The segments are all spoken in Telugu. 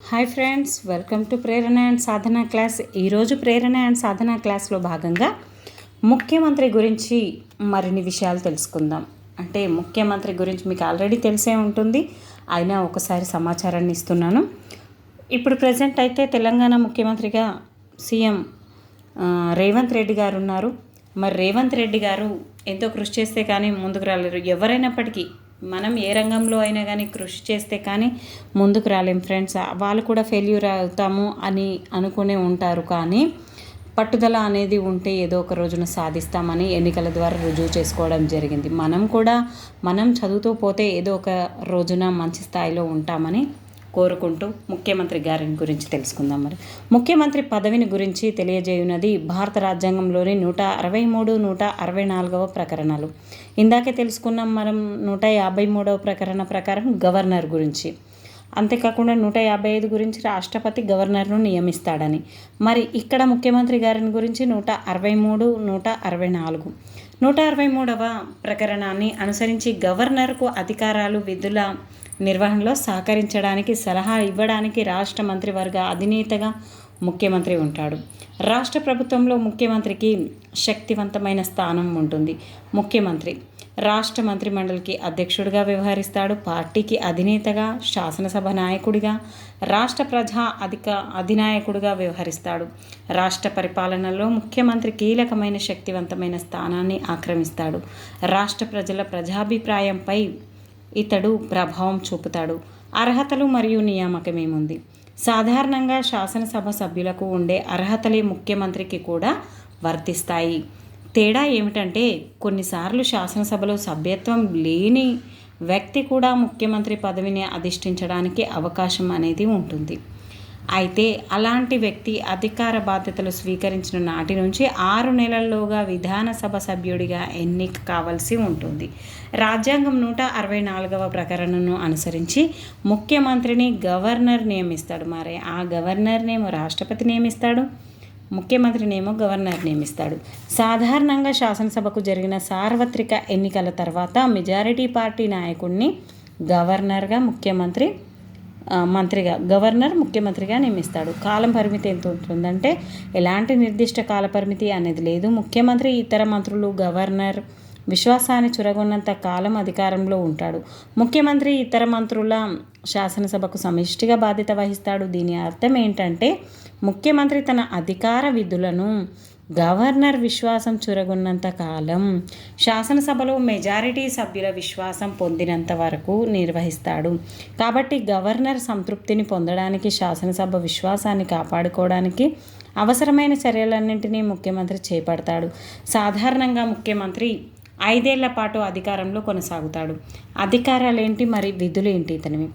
Hi friends, welcome to Prerana and Sadhana class. ఈరోజు ప్రేరణ అండ్ సాధన క్లాస్లో భాగంగా ముఖ్యమంత్రి గురించి మరిన్ని విషయాలు తెలుసుకుందాం. అంటే ముఖ్యమంత్రి గురించి మీకు ఆల్రెడీ తెలిసే ఉంటుంది, అయినా ఒకసారి సమాచారాన్ని ఇస్తున్నాను. ఇప్పుడు ప్రజెంట్ అయితే తెలంగాణ ముఖ్యమంత్రిగా సీఎం రేవంత్ రెడ్డి గారు ఉన్నారు. మరి రేవంత్ రెడ్డి గారు ఎంతో కృషి చేస్తే కానీ ముందుకు రాలేరు. ఎవరైనప్పటికీ మనం ఏ రంగంలో అయినా కానీ కృషి చేస్తే కానీ ముందుకు రాలేం ఫ్రెండ్స్. వాళ్ళు కూడా ఫెయిల్యూర్ అవుతాము అని అనుకునే ఉంటారు, కానీ పట్టుదల అనేది ఉంటే ఏదో ఒక రోజున సాధిస్తామని ఎన్నికల ద్వారా రుజువు చేసుకోవడం జరిగింది. మనం చదువుతూ పోతే ఏదో ఒక రోజున మంచి స్థాయిలో ఉంటామని కోరుకుంటూ ముఖ్యమంత్రి గారిని గురించి తెలుసుకుందాం. మరి ముఖ్యమంత్రి పదవిని గురించి తెలియజేయున్నది భారత రాజ్యాంగంలోని 163, 164వ ప్రకరణలు. ఇందాకే తెలుసుకున్నాం మనం 153వ ప్రకరణ ప్రకారం గవర్నర్ గురించి. అంతేకాకుండా 155 గురించి రాష్ట్రపతి గవర్నర్ను నియమిస్తాడని. మరి ఇక్కడ ముఖ్యమంత్రి గారిని గురించి 163, 164. 163వ ప్రకరణాన్ని అనుసరించి గవర్నర్కు అధికారాలు, విధుల నిర్వహణలో సహకరించడానికి, సలహా ఇవ్వడానికి రాష్ట్ర మంత్రివర్గ అధినేతగా ముఖ్యమంత్రి ఉంటాడు. రాష్ట్ర ప్రభుత్వంలో ముఖ్యమంత్రికి శక్తివంతమైన స్థానం ఉంటుంది. ముఖ్యమంత్రి రాష్ట్ర మంత్రిమండలికి అధ్యక్షుడిగా వ్యవహరిస్తాడు. పార్టీకి అధినేతగా, శాసనసభ నాయకుడిగా, రాష్ట్ర ప్రజా అధినాయకుడిగా వ్యవహరిస్తాడు. రాష్ట్ర పరిపాలనలో ముఖ్యమంత్రి కీలకమైన శక్తివంతమైన స్థానాన్ని ఆక్రమిస్తాడు. రాష్ట్ర ప్రజల ప్రజాభిప్రాయంపై ఇతడు ప్రభావం చూపుతాడు. అర్హతలు మరియు నియామకమేముంది. సాధారణంగా శాసనసభ సభ్యులకు ఉండే అర్హతలే ముఖ్యమంత్రికి కూడా వర్తిస్తాయి. తేడా ఏమిటంటే కొన్నిసార్లు శాసనసభలో సభ్యత్వం లేని వ్యక్తి కూడా ముఖ్యమంత్రి పదవిని అధిష్ఠించడానికి అవకాశం అనేది ఉంటుంది. అయితే అలాంటి వ్యక్తి అధికార బాధ్యతలు స్వీకరించిన నాటి నుంచి 6 నెలల్లోగా విధానసభ సభ్యుడిగా ఎన్నిక కావాల్సి ఉంటుంది. రాజ్యాంగం 164వ ప్రకరణను అనుసరించి ముఖ్యమంత్రిని గవర్నర్ నియమిస్తాడు. మరి ఆ గవర్నర్నేమో రాష్ట్రపతి నియమిస్తాడు, ముఖ్యమంత్రినేమో గవర్నర్ నియమిస్తాడు. సాధారణంగా శాసనసభకు జరిగిన సార్వత్రిక ఎన్నికల తర్వాత మెజారిటీ పార్టీ నాయకుడిని గవర్నర్ ముఖ్యమంత్రిగా నియమిస్తాడు. కాలం పరిమితి ఎంత ఉంటుందంటే ఎలాంటి నిర్దిష్ట కాల పరిమితి అనేది లేదు. ముఖ్యమంత్రి, ఇతర మంత్రులు గవర్నర్ విశ్వాసాన్ని చురగొన్నంత కాలం అధికారంలో ఉంటాడు. ముఖ్యమంత్రి ఇతర మంత్రుల శాసనసభకు సమిష్టిగా బాధ్యత వహిస్తాడు. దీని అర్థం ఏంటంటే ముఖ్యమంత్రి తన అధికార విధులను గవర్నర్ విశ్వాసం చురగొన్నంత కాలం, శాసనసభలో మెజారిటీ సభ్యుల విశ్వాసం పొందినంత వరకు నిర్వహిస్తాడు. కాబట్టి గవర్నర్ సంతృప్తిని పొందడానికి, శాసనసభ విశ్వాసాన్ని కాపాడుకోవడానికి అవసరమైన చర్యలన్నింటినీ ముఖ్యమంత్రి చేపడతాడు. సాధారణంగా ముఖ్యమంత్రి 5 ఏళ్ల పాటు అధికారంలో కొనసాగుతాడు. అధికారాలేంటి, మరి విధులేంటి ఇతనివి?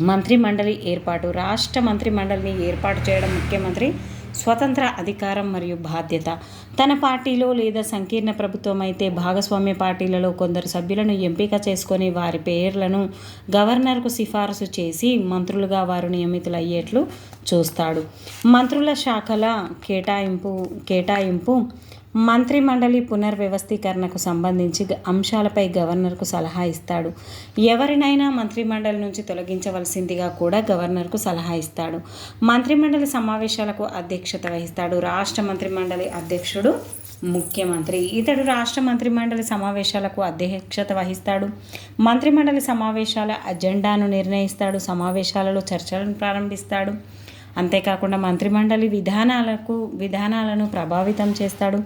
మంత్రిమండలి ఏర్పాటు. రాష్ట్ర మంత్రిమండలిని ఏర్పాటు చేయడం ముఖ్యమంత్రి స్వతంత్ర అధికారం మరియు బాధ్యత. తన పార్టీలో లేదా సంకీర్ణ ప్రభుత్వం అయితే భాగస్వామ్య పార్టీలలో కొందరు సభ్యులను ఎంపిక చేసుకొని వారి పేర్లను గవర్నర్కు సిఫారసు చేసి మంత్రులుగా వారు నియమితులయ్యేట్లు చూస్తాడు. మంత్రుల శాఖల కేటాయింపు మంత్రిమండలి పునర్వ్యవస్థీకరణకు సంబంధించి అంశాలపై గవర్నర్కు సలహా ఇస్తాడు. ఎవరినైనా మంత్రిమండలి నుంచి తొలగించవలసిందిగా కూడా గవర్నర్కు సలహా ఇస్తాడు. మంత్రిమండలి సమావేశాలకు అధ్యక్షత వహిస్తాడు. రాష్ట్ర మంత్రిమండలి అధ్యక్షుడు ముఖ్యమంత్రి. ఇతడు రాష్ట్ర మంత్రిమండలి సమావేశాలకు అధ్యక్షత వహిస్తాడు. మంత్రిమండలి సమావేశాల అజెండాను నిర్ణయిస్తాడు. సమావేశాలలో చర్చలను ప్రారంభిస్తాడు. అంతేకాకుండా మంత్రిమండలి విధానాలను ప్రభావితం చేస్తాడు.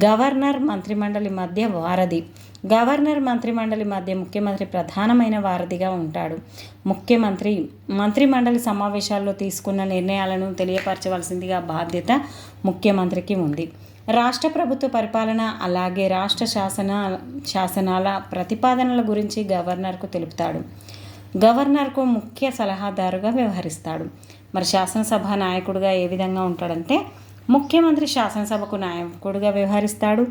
గవర్నర్ మంత్రిమండలి మధ్య వారధి. గవర్నర్ మంత్రిమండలి మధ్య ముఖ్యమంత్రి ప్రధానమైన వారధిగా ఉంటాడు. ముఖ్యమంత్రి మంత్రిమండలి సమావేశాల్లో తీసుకున్న నిర్ణయాలను తెలియపరచవలసిందిగా బాధ్యత ముఖ్యమంత్రికి ఉంది. రాష్ట్ర ప్రభుత్వ పరిపాలన, అలాగే రాష్ట్ర శాసనాల ప్రతిపాదనల గురించి గవర్నర్కు తెలుపుతాడు. గవర్నర్కు ముఖ్య సలహాదారుగా వ్యవహరిస్తాడు. మరి శాసనసభ నాయకుడిగా ఏ విధంగా ఉంటాడంటే ముఖ్యమంత్రి శాసనసభకు నాయకుడిగా వ్యవహరిస్తాడు.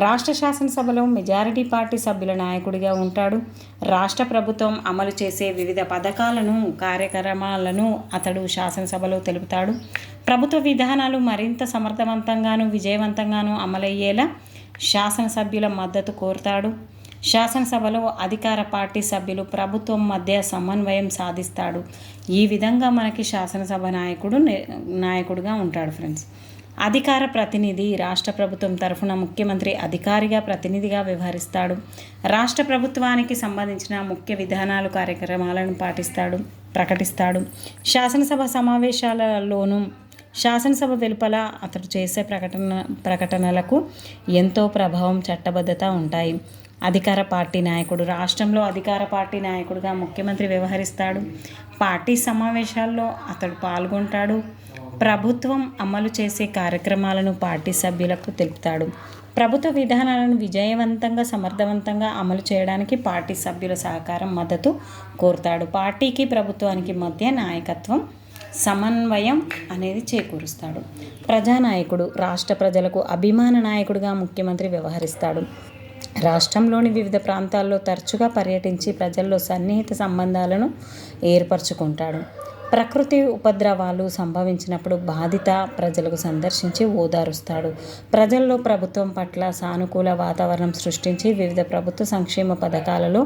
రాష్ట్ర శాసనసభలో మెజారిటీ పార్టీ సభ్యుల నాయకుడిగా ఉంటాడు. రాష్ట్ర ప్రభుత్వం అమలు చేసే వివిధ పథకాలను, కార్యక్రమాలను అతడు శాసనసభలో తెలుపుతాడు. ప్రభుత్వ విధానాలు మరింత సమర్థవంతంగాను, విజయవంతంగాను అమలయ్యేలా శాసనసభ్యుల మద్దతు కోరుతాడు. శాసనసభలో అధికార పార్టీ సభ్యులు ప్రభుత్వం మధ్య సమన్వయం సాధిస్తాడు. ఈ విధంగా మనకి శాసనసభ నాయకుడుగా ఉంటాడు ఫ్రెండ్స్. అధికార ప్రతినిధి రాష్ట్ర ప్రభుత్వం తరఫున ముఖ్యమంత్రి అధికారిగా ప్రతినిధిగా వ్యవహరిస్తాడు. రాష్ట్ర ప్రభుత్వానికి సంబంధించిన ముఖ్య విధానాలు కార్యక్రమాలను ప్రకటిస్తాడు. శాసనసభ సమావేశాలలోనూ శాసనసభ వెలుపల అతడు చేసే ప్రకటనలకు ఎంతో ప్రభావం, చట్టబద్ధత ఉంటాయి. అధికార పార్టీ నాయకుడు రాష్ట్రంలో అధికార పార్టీ నాయకుడిగా ముఖ్యమంత్రి వ్యవహరిస్తాడు. పార్టీ సమావేశాల్లో అతడు పాల్గొంటాడు. ప్రభుత్వం అమలు చేసే కార్యక్రమాలను పార్టీ సభ్యులకు తెలుపుతాడు. ప్రభుత్వ విధానాలను విజయవంతంగా, సమర్థవంతంగా అమలు చేయడానికి పార్టీ సభ్యుల సహకారం, మద్దతు కోరుతాడు. పార్టీకి ప్రభుత్వానికి మధ్య నాయకత్వం, సమన్వయం అనేది చేకూరుస్తాడు. ప్రజానాయకుడు రాష్ట్ర ప్రజలకు అభిమాన నాయకుడిగా ముఖ్యమంత్రి వ్యవహరిస్తాడు. రాష్ట్రంలోని వివిధ ప్రాంతాల్లో తరచుగా పర్యటించి ప్రజల్లో సన్నిహిత సంబంధాలను ఏర్పరచుకుంటాడు. ప్రకృతి ఉపద్రవాలు సంభవించినప్పుడు బాధిత ప్రజలకు సందర్శించి ఓదారుస్తాడు. ప్రజల్లో ప్రభుత్వం పట్ల సానుకూల వాతావరణం సృష్టించి వివిధ ప్రభుత్వ సంక్షేమ పథకాలలో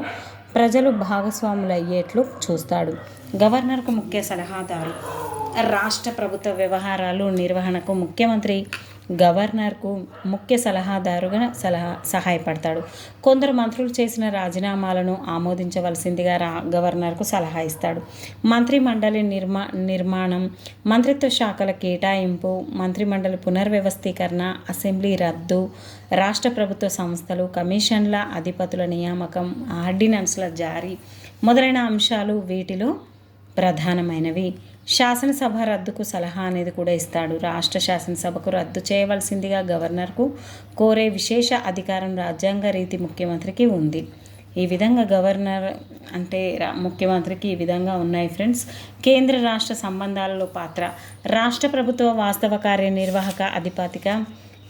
ప్రజలు భాగస్వాములయ్యేట్లు చూస్తాడు. గవర్నర్కు ముఖ్య సలహాదారు రాష్ట్ర ప్రభుత్వ వ్యవహారాలు నిర్వహణకు ముఖ్యమంత్రి గవర్నర్కు ముఖ్య సలహాదారుగా సహాయపడతాడు. కొందరు మంత్రులు చేసిన రాజీనామాలను ఆమోదించవలసిందిగా గవర్నర్కు సలహా ఇస్తాడు. మంత్రిమండలి నిర్మాణం, మంత్రిత్వ శాఖల కేటాయింపు, మంత్రిమండలి పునర్వ్యవస్థీకరణ, అసెంబ్లీ రద్దు, రాష్ట్ర ప్రభుత్వ సంస్థలు, కమిషన్ల అధిపతుల నియామకం, ఆర్డినెన్స్ల జారీ మొదలైన అంశాలు వీటిలో ప్రధానమైనవి. శాసనసభ రద్దుకు సలహా అనేది కూడా ఇస్తాడు. రాష్ట్ర శాసనసభకు రద్దు చేయవలసిందిగా గవర్నర్కు కోరే విశేష అధికారం రాజ్యాంగ రీతి ముఖ్యమంత్రికి ఉంది. ఈ విధంగా గవర్నర్ అంటే ముఖ్యమంత్రికి ఈ విధంగా ఉన్నాయి ఫ్రెండ్స్. కేంద్ర రాష్ట్ర సంబంధాలలో పాత్ర రాష్ట్ర ప్రభుత్వ వాస్తవ కార్యనిర్వాహక అధిపతిగా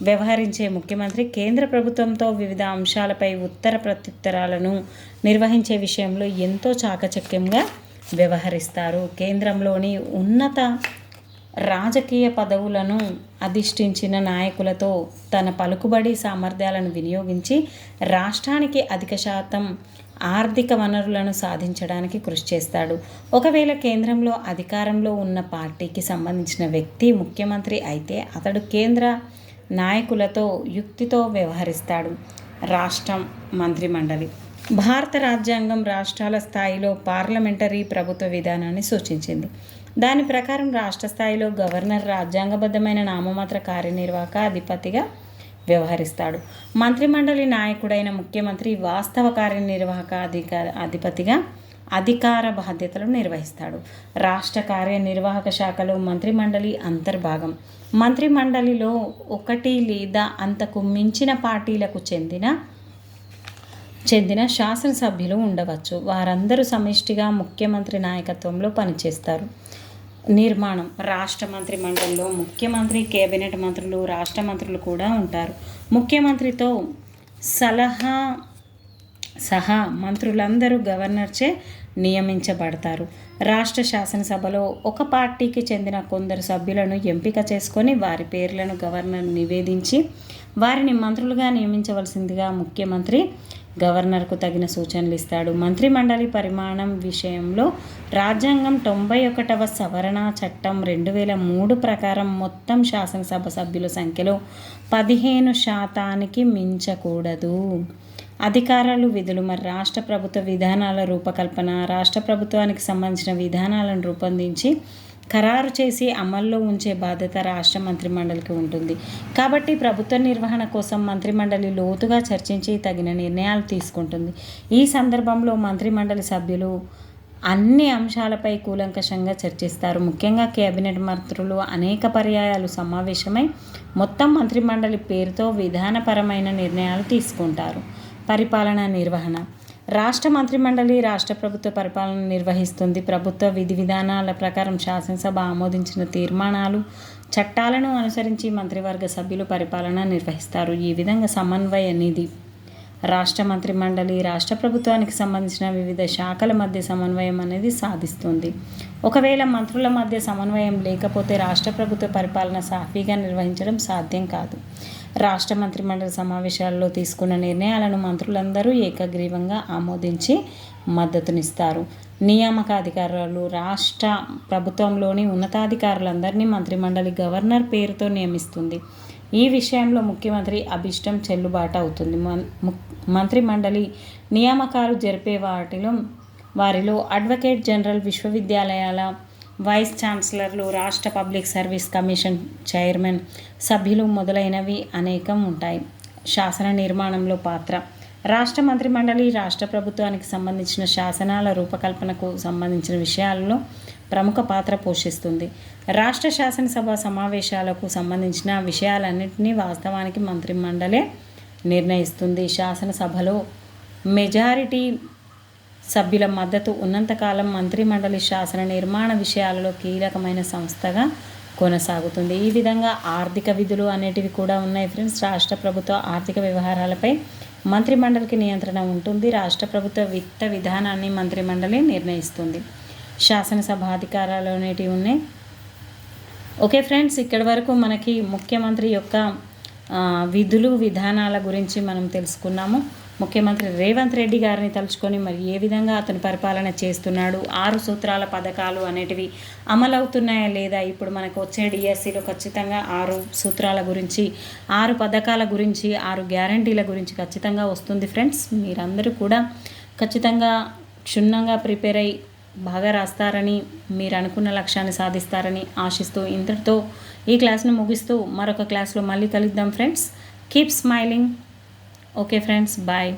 వ్యవహరించే ముఖ్యమంత్రి కేంద్ర ప్రభుత్వంతో వివిధ అంశాలపై ఉత్తర ప్రత్యుత్తరాలను నిర్వహించే విషయంలో ఎంతో చాకచక్యంగా వ్యవహరిస్తారు. కేంద్రంలోని ఉన్నత రాజకీయ పదవులను అధిష్ఠించిన నాయకులతో తన పలుకుబడి సామర్థ్యాలను వినియోగించి రాష్ట్రానికి అధిక శాతం ఆర్థిక వనరులను సాధించడానికి కృషి చేస్తాడు. ఒకవేళ కేంద్రంలో అధికారంలో ఉన్న పార్టీకి సంబంధించిన వ్యక్తి ముఖ్యమంత్రి అయితే అతడు కేంద్ర నాయకులతో యుక్తితో వ్యవహరిస్తాడు. రాష్ట్రం మంత్రిమండలి భారత రాజ్యాంగం రాష్ట్రాల స్థాయిలో పార్లమెంటరీ ప్రభుత్వ విధానాన్ని సూచించింది. దాని ప్రకారం రాష్ట్ర స్థాయిలో గవర్నర్ రాజ్యాంగబద్ధమైన నామమాత్ర కార్యనిర్వాహక అధిపతిగా వ్యవహరిస్తాడు. మంత్రిమండలి నాయకుడైన ముఖ్యమంత్రి వాస్తవ కార్యనిర్వాహక అధిపతిగా అధికార బాధ్యతలను నిర్వహిస్తాడు. రాష్ట్ర కార్యనిర్వాహక శాఖలో మంత్రిమండలి అంతర్భాగం. మంత్రిమండలిలో ఒకటి లేదా అంతకు మించిన పార్టీలకు చెందిన శాసనసభ్యులు ఉండవచ్చు. వారందరూ సమిష్టిగా ముఖ్యమంత్రి నాయకత్వంలో పనిచేస్తారు. నిర్మాణం రాష్ట్ర మంత్రి మండలిలో ముఖ్యమంత్రి, కేబినెట్ మంత్రులు, రాష్ట్ర మంత్రులు కూడా ఉంటారు. ముఖ్యమంత్రితో సహా మంత్రులందరూ గవర్నర్చే నియమించబడతారు. రాష్ట్ర శాసనసభలో ఒక పార్టీకి చెందిన కొందరు సభ్యులను ఎంపిక చేసుకొని వారి పేర్లను గవర్నర్ నివేదించి వారిని మంత్రులుగా నియమించవలసిందిగా ముఖ్యమంత్రి గవర్నర్కు తగిన సూచనలు ఇస్తాడు. మంత్రిమండలి పరిమాణం విషయంలో రాజ్యాంగం 91వ సవరణ చట్టం 2003 ప్రకారం మొత్తం శాసనసభ సభ్యుల సంఖ్యలో 15% మించకూడదు. అధికారాలు, విధులు రాష్ట్ర ప్రభుత్వ విధానాల రూపకల్పన, రాష్ట్ర ప్రభుత్వానికి సంబంధించిన విధానాలను రూపొందించి ఖరారు చేసి అమల్లో ఉంచే బాధ్యత రాష్ట్ర మంత్రిమండలికి ఉంటుంది. కాబట్టి ప్రభుత్వ నిర్వహణ కోసం మంత్రిమండలి లోతుగా చర్చించి తగిన నిర్ణయాలు తీసుకుంటుంది. ఈ సందర్భంలో మంత్రిమండలి సభ్యులు అన్ని అంశాలపై కూలంకషంగా చర్చిస్తారు. ముఖ్యంగా కేబినెట్ మంత్రులు అనేక పర్యాయాలు సమావేశమై మొత్తం మంత్రిమండలి పేరుతో విధానపరమైన నిర్ణయాలు తీసుకుంటారు. పరిపాలనా నిర్వహణ రాష్ట్ర మంత్రిమండలి రాష్ట్ర ప్రభుత్వ పరిపాలన నిర్వహిస్తుంది. ప్రభుత్వ విధి విధానాల ప్రకారం శాసనసభ ఆమోదించిన తీర్మానాలు, చట్టాలను అనుసరించి మంత్రివర్గ సభ్యులు పరిపాలన నిర్వహిస్తారు. ఈ విధంగా సమన్వయ నిధి రాష్ట్ర మంత్రిమండలి రాష్ట్ర ప్రభుత్వానికి సంబంధించిన వివిధ శాఖల మధ్య సమన్వయం అనేది సాధిస్తుంది. ఒకవేళ మంత్రుల మధ్య సమన్వయం లేకపోతే రాష్ట్ర ప్రభుత్వ పరిపాలన సాఫీగా నిర్వహించడం సాధ్యం కాదు. రాష్ట్ర మంత్రిమండలి సమావేశాల్లో తీసుకున్న నిర్ణయాలను మంత్రులందరూ ఏకగ్రీవంగా ఆమోదించి మద్దతునిస్తారు. నియామక అధికారులు రాష్ట్ర ప్రభుత్వంలోని ఉన్నతాధికారులందరినీ మంత్రిమండలి గవర్నర్ పేరుతో నియమిస్తుంది. ఈ విషయంలో ముఖ్యమంత్రి అభిష్టం చెల్లుబాటు అవుతుంది. మంత్రిమండలి నియామకాలు జరిపే వారిలో అడ్వకేట్ జనరల్, విశ్వవిద్యాలయాల వైస్ ఛాన్సలర్లు, రాష్ట్ర పబ్లిక్ సర్వీస్ కమిషన్ చైర్మన్, సభ్యులు మొదలైనవి అనేకం ఉంటాయి. శాసన నిర్మాణంలో పాత్ర. రాష్ట్ర మంత్రిమండలి రాష్ట్ర ప్రభుత్వానికి సంబంధించిన శాసనాల రూపకల్పనకు సంబంధించిన విషయాలలో ప్రముఖ పాత్ర పోషిస్తుంది. రాష్ట్ర శాసనసభ సమావేశాలకు సంబంధించిన విషయాలన్నింటినీ వాస్తవానికి మంత్రిమండలే నిర్ణయిస్తుంది. శాసనసభలో మెజారిటీ సభ్యుల మద్దతు ఉన్నంతకాలం మంత్రిమండలి శాసన నిర్మాణ విషయాలలో కీలకమైన సంస్థగా కొనసాగుతుంది. ఈ విధంగా ఆర్థిక విధులు అనేటివి కూడా ఉన్నాయి ఫ్రెండ్స్. రాష్ట్ర ప్రభుత్వ ఆర్థిక వ్యవహారాలపై మంత్రిమండలికి నియంత్రణ ఉంటుంది. రాష్ట్ర ప్రభుత్వ విత్త విధానాన్ని మంత్రిమండలి నిర్ణయిస్తుంది. శాసనసభ అధికారాలు అనేటివి ఉన్నాయి. ఓకే ఫ్రెండ్స్, ఇక్కడి వరకు మనకి ముఖ్యమంత్రి యొక్క విధులు విధానాల గురించి మనం తెలుసుకున్నాము. ముఖ్యమంత్రి రేవంత్ రెడ్డి గారిని తలుచుకొని మరి ఏ విధంగా అతను పరిపాలన చేస్తున్నాడు, 6 సూత్రాల పథకాలు అనేటివి అమలవుతున్నాయా లేదా, ఇప్పుడు మనకు వచ్చే డిఎస్సిలో ఖచ్చితంగా 6 సూత్రాల గురించి, 6 పథకాల గురించి, 6 గ్యారంటీల గురించి ఖచ్చితంగా వస్తుంది ఫ్రెండ్స్. మీరందరూ కూడా ఖచ్చితంగా క్షుణ్ణంగా ప్రిపేర్ అయ్యి బాగా రాస్తారని, మీరు అనుకున్న లక్ష్యాన్ని సాధిస్తారని ఆశిస్తూ ఇంతటితో ఈ క్లాస్ను ముగిస్తూ మరొక క్లాస్లో మళ్ళీ కలుద్దాం friends. Keep smiling. Okay friends, bye.